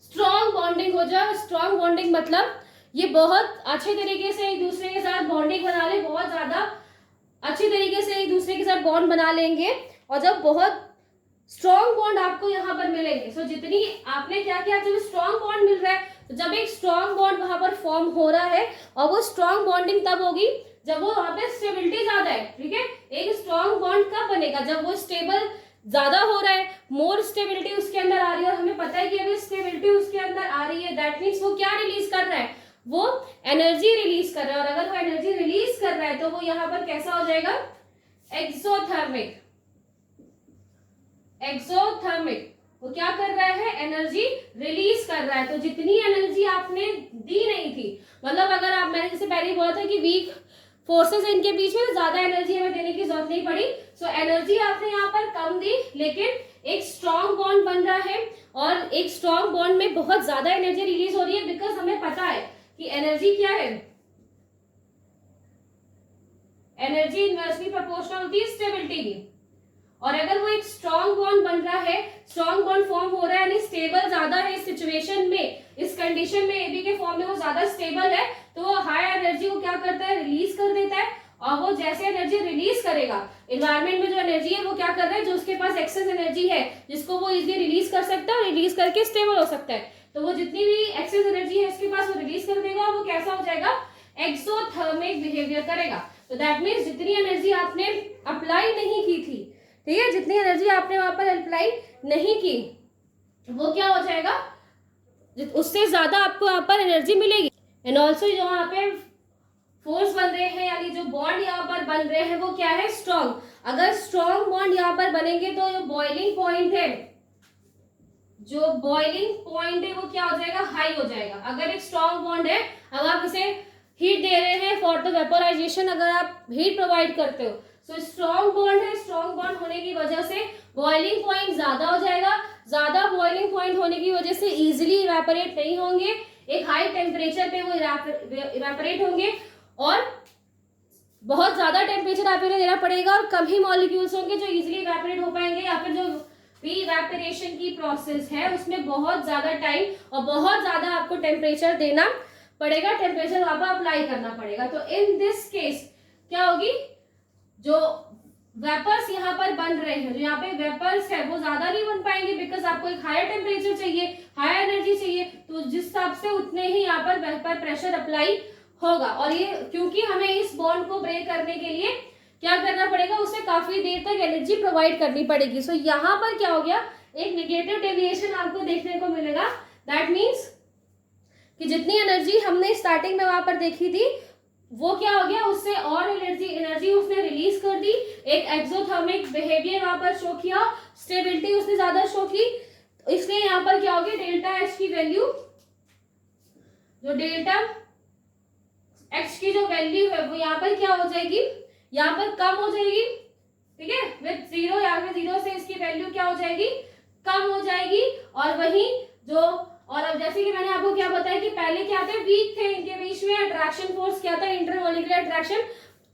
S1: स्ट्रॉन्ग बॉन्डिंग हो जाए। स्ट्रॉन्ग बॉन्डिंग मतलब ये बहुत अच्छे तरीके से एक दूसरे के साथ बॉन्डिंग बना ले, बहुत ज्यादा अच्छी तरीके से एक दूसरे के साथ बॉन्ड बना लेंगे, और जब बहुत स्ट्रॉन्ग बॉन्ड आपको यहाँ पर मिलेंगे, सो जितनी आपने क्या किया, जब स्ट्रॉन्ग बॉन्ड मिल रहा है, तो जब एक स्ट्रॉन्ग बॉन्ड वहां पर फॉर्म हो रहा है, और वो स्ट्रॉन्ग बॉन्डिंग तब होगी जब वो वहां पे स्टेबिलिटी ज्यादा है। ठीक है, एक स्ट्रॉन्ग बॉन्ड कब बनेगा, जब वो स्टेबल ज्यादा हो रहा है, मोर स्टेबिलिटी उसके अंदर आ रही है, और हमें पता है कि अगर स्टेबिलिटी उसके अंदर आ रही है, दैट मीन्स वो क्या रिलीज कर रहा है, वो एनर्जी रिलीज कर रहा है, और अगर वो एनर्जी रिलीज कर रहा है तो वो यहाँ पर कैसा हो जाएगा, एक्सोथर्मिक। एक्सोथर्मिक वो क्या कर रहा है, एनर्जी रिलीज कर रहा है। तो जितनी एनर्जी आपने दी नहीं थी, मतलब अगर आप, मैंने जैसे पहले ही बोला था कि वीक फोर्सेस इनके बीच में ज्यादा एनर्जी हमें देने की जरूरत नहीं पड़ी, सो एनर्जी आपने यहाँ पर कम दी, लेकिन एक स्ट्रॉन्ग बॉन्ड बन रहा है, और एक स्ट्रॉन्ग बॉन्ड में बहुत ज्यादा एनर्जी रिलीज हो रही है, बिकॉज हमें पता है कि एनर्जी क्या है, एनर्जी इनवर्सली प्रोपोर्शनल होती है स्टेबिलिटी की। और अगर वो एक स्ट्रॉन्ग बॉन्ड बन रहा है, स्ट्रॉन्ग बॉन्ड फॉर्म हो रहा है, यानी स्टेबल ज्यादा है इस सिचुएशन में, इस कंडीशन में एबी के फॉर्म में वो ज्यादा स्टेबल है, तो वो हाई एनर्जी को क्या करता है, रिलीज कर देता है, और वो जैसे एनर्जी रिलीज करेगा, एनवायरमेंट में जो एनर्जी है वो क्या कर रहा है, जो उसके पास एक्सेस एनर्जी है जिसको वो इजिली रिलीज कर सकता है, और रिलीज करके स्टेबल हो सकता है, तो वो जितनी भी एक्सेस एनर्जी है उसके पास वो रिलीज कर देगा, और वो कैसा हो जाएगा, एक्सोथर्मिक बिहेवियर करेगा। तो दैट मीन्स जितनी एनर्जी आपने अप्लाई नहीं की थी, ठीक है, जितनी एनर्जी आपने वहां पर अप्लाई नहीं की, वो क्या हो जाएगा, उससे ज्यादा आपको यहाँ पर एनर्जी मिलेगी। एंड ऑल्सो जो यहाँ पे फोर्स बन रहे हैं, यानी जो बॉन्ड यहाँ पर बन रहे हैं वो क्या है, स्ट्रॉन्ग। अगर स्ट्रॉन्ग बॉन्ड यहाँ पर बनेंगे तो जो बॉइलिंग पॉइंट है, जो बॉइलिंग पॉइंट है वो क्या हो जाएगा, हाई हो जाएगा। अगर एक स्ट्रॉन्ग बॉन्ड है, अब आप इसे हीट दे रहे हैं फॉर द वेपोराइजेशन, अगर आप हीट प्रोवाइड करते हो, सो स्ट्रॉन्ग बॉन्ड है, स्ट्रॉन्ग बॉन्ड होने की वजह से बॉइलिंग पॉइंट ज्यादा हो जाएगा, ज्यादा बॉइलिंग पॉइंट होने की वजह से इजिली इवेपोरेट नहीं होंगे, एक हाई टेम्परेचर पे वो इवेपोरेट होंगे, और बहुत ज्यादा टेम्परेचर आप इन्हें देना पड़ेगा, और कम ही मॉलिक्यूल्स होंगे जो इजिली इवेपोरेट हो पाएंगे, या फिर जो भी इवेपोरेशन की प्रोसेस है उसमें बहुत ज्यादा टाइम और बहुत ज्यादा आपको टेम्परेचर देना पड़ेगा, टेम्परेचर वहां पर अप्लाई करना पड़ेगा। तो इन दिस केस क्या होगी, जो वेपर्स यहाँ पर बन रहे हैं, जो यहाँ पे वेपर्स है वो ज्यादा नहीं बन पाएंगे, बिकॉज आपको एक हायर टेम्परेचर चाहिए, हायर एनर्जी चाहिए, तो जिस हिसाब से उतने ही यहाँ पर वेपर प्रेशर अप्लाई होगा। और ये क्योंकि हमें इस बॉन्ड को ब्रेक करने के लिए क्या करना पड़ेगा, उसे काफी देर तक एनर्जी प्रोवाइड करनी पड़ेगी। सो यहाँ पर क्या हो गया, एक नेगेटिव डेविएशन आपको देखने को मिलेगा। दैट मीन्स कि जितनी एनर्जी हमने स्टार्टिंग में वहां पर देखी थी वो क्या हो गया, उससे और एनर्जी उसने रिलीज कर दी, एक एक्सोथर्मिक बिहेवियर वहां पर शो किया, स्टेबिलिटी उसने ज्यादा शो की, इसलिए यहाँ पर क्या होगी, डेल्टा एच की वैल्यू, जो डेल्टा एक्स की जो वैल्यू है वो यहाँ पर क्या हो जाएगी, यहाँ पर कम हो जाएगी, ठीक है, विद जीरो, यहाँ पे जीरो से इसकी वैल्यू क्या हो जाएगी, कम हो जाएगी। और वही जो, और अब जैसे कि मैंने आपको क्या बताया कि पहले क्या थे, वीक थे इनके बीच में, अट्रैक्शन फोर्स क्या था, इंटरमॉलिक्यूलर अट्रैक्शन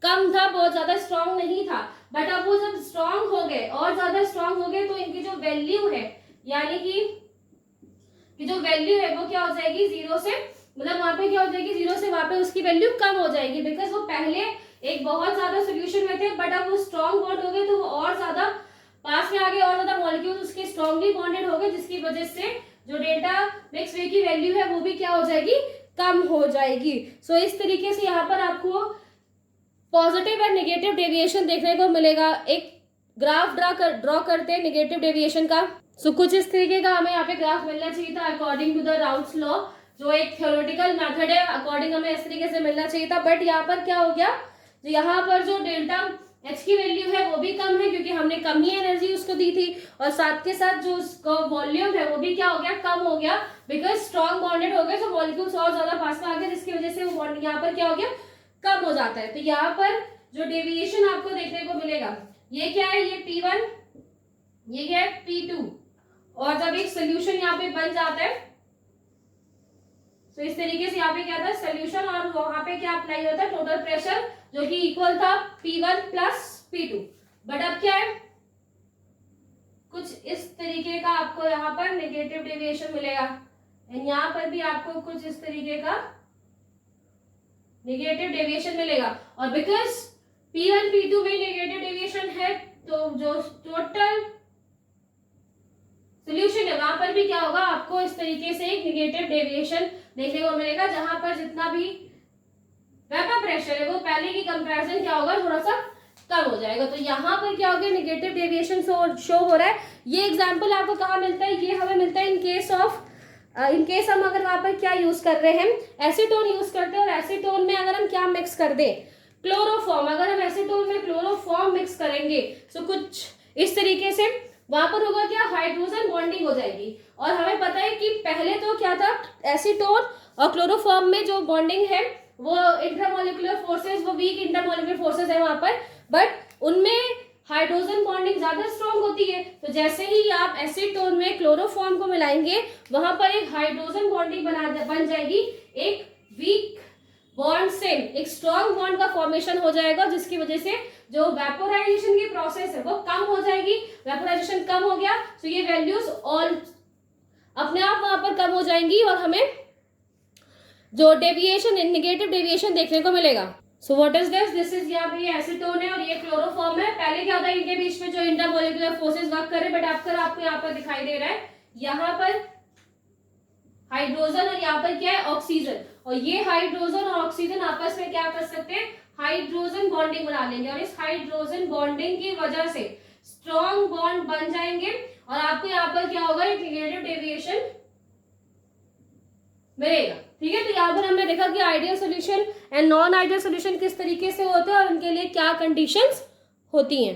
S1: कम था, बहुत ज्यादा स्ट्रॉन्ग नहीं था, बट अब वो जब स्ट्रॉन्ग हो गए और ज्यादा स्ट्रॉन्ग हो गए, तो इनकी जो वैल्यू है, यानी कि जो वैल्यू है वो क्या हो जाएगी, जीरो से, मतलब वहां पे क्या हो जाएगी, जीरो से वहां पे उसकी वैल्यू कम हो जाएगी, बिकॉज वो पहले एक बहुत ज्यादा सोल्यूशन में थे, बट अब वो स्ट्रॉन्ग बॉन्ड हो गए तो वो और ज्यादा पास में आ गए, और ज्यादा मॉलिक्यूल उसके स्ट्रॉन्गली बॉन्डेड हो गए, जिसकी वजह से जो डेल्टा मैक्स वे की वैल्यू है वो भी क्या हो जाएगी, कम हो जाएगी। सो इस तरीके से यहाँ पर आपको पॉजिटिव एंड नेगेटिव डेविएशन देखने को मिलेगा। एक ग्राफ ड्रॉ करते हैं नेगेटिव डेविएशन का। सो कुछ इस तरीके का हमें यहाँ पे ग्राफ मिलना चाहिए था according to the Raoult's law, जो एक थ्योरेटिकल मेथड है, अकॉर्डिंग हमें इस तरीके से मिलना चाहिए था। बट यहाँ पर क्या हो गया, यहाँ पर जो डेल्टा एच की वैल्यू है वो भी कम है, क्योंकि हमने कम ही एनर्जी उसको दी थी, और साथ के साथ जो उसका वॉल्यूम है वो भी क्या हो गया, कम हो गया, बिकॉज स्ट्रॉन्ग बॉन्डेड हो गए, सो मॉलिक्यूल्स और ज्यादा पास में आ गए, जिसकी वजह से वो बॉन्ड यहाँ पर क्या हो गया, कम हो जाता है। तो यहाँ पर जो डेविएशन आपको देखने को मिलेगा, ये क्या है, ये P1, ये क्या है P2, और जब एक सोल्यूशन यहाँ पे बन जाता है तो इस तरीके से यहाँ पे क्या था सोल्यूशन, और वहां पे क्या अप्लाई होता है, टोटल प्रेशर जो कि इक्वल था P1 प्लस P2। बट अब क्या है, कुछ इस तरीके का आपको यहाँ पर नेगेटिव डेविएशन मिलेगा, एंड यहाँ पर भी आपको कुछ इस तरीके का नेगेटिव डेविएशन मिलेगा। और बिकॉज P1 P2 में नेगेटिव डेविएशन है, तो जो टोटल सोल्यूशन है वहां पर भी क्या होगा, आपको इस तरीके से एक नेगेटिव डेविएशन देखने को मिलेगा, जहां पर जितना भी वेपर प्रेशर है वो पहले की कंपैरिजन क्या होगा, थोड़ा सा कम हो जाएगा। तो यहाँ पर क्या हो गया, नेगेटिव डेविएशन शो हो रहा है। ये एग्जांपल आपको कहाँ मिलता है, ये हमें मिलता है इन केस हम अगर वहां पर क्या यूज कर रहे हैं, एसीटोन यूज करते हैं, और एसीटोन में अगर हम क्या मिक्स कर दें, क्लोरोफॉर्म, अगर हम एसीटोन में क्लोरोफॉर्म मिक्स करेंगे तो कुछ इस तरीके से वहां पर होगा क्या, हाइड्रोजन बॉन्डिंग हो जाएगी। और हमें पता है कि पहले तो क्या था, एसीटोन और क्लोरोफॉर्म में जो बॉन्डिंग है वो इंटरमोलिकुलर फोर्सेस, वो वीक इंटरमोलिकुलर फोर्सेस है वहां पर, बट उनमें हाइड्रोजन बॉन्डिंग ज्यादा स्ट्रॉन्ग होती है। तो जैसे ही आप एसीटोन में क्लोरोफॉर्म को मिलाएंगे, वहां पर एक हाइड्रोजन बॉन्डिंग बन जाएगी, एक वीक बॉन्ड से एक स्ट्रॉन्ग बॉन्ड का फॉर्मेशन हो जाएगा, जिसकी वजह से जो वेपोराइजेशन की प्रोसेस है वो कम हो जाएगी। वेपोराइजेशन कम हो गया तो ये वैल्यूज ऑल अपने आप वहां पर कम हो जाएंगी, और हमें जो डेविएशन, नेगेटिव डेविएशन देखने को मिलेगा। So what is this is यहाँ पे एसीटोन है और ये क्लोरोफॉर्म है। पहले क्या होता है, इनके बीच में जो इंटरमोलिकुलर फोर्सेस वर्क कर रहे हैं, बट आपको यहाँ पर दिखाई दे रहा है, यहाँ पर हाइड्रोजन और यहाँ पर क्या है, ऑक्सीजन, और ये हाइड्रोजन और ऑक्सीजन आपस में क्या कर सकते हैं, हाइड्रोजन बॉन्डिंग बना लेंगे, और इस हाइड्रोजन बॉन्डिंग की वजह से स्ट्रॉन्ग बॉन्ड बन जाएंगे, और आपको यहाँ पर क्या होगा, एक नेगेटिव डेविएशन मिलेगा। ठीक है, तो यहाँ पर हमने देखा कि ideal solution and non ideal solution किस तरीके से होते हैं और उनके लिए क्या कंडीशंस होती हैं।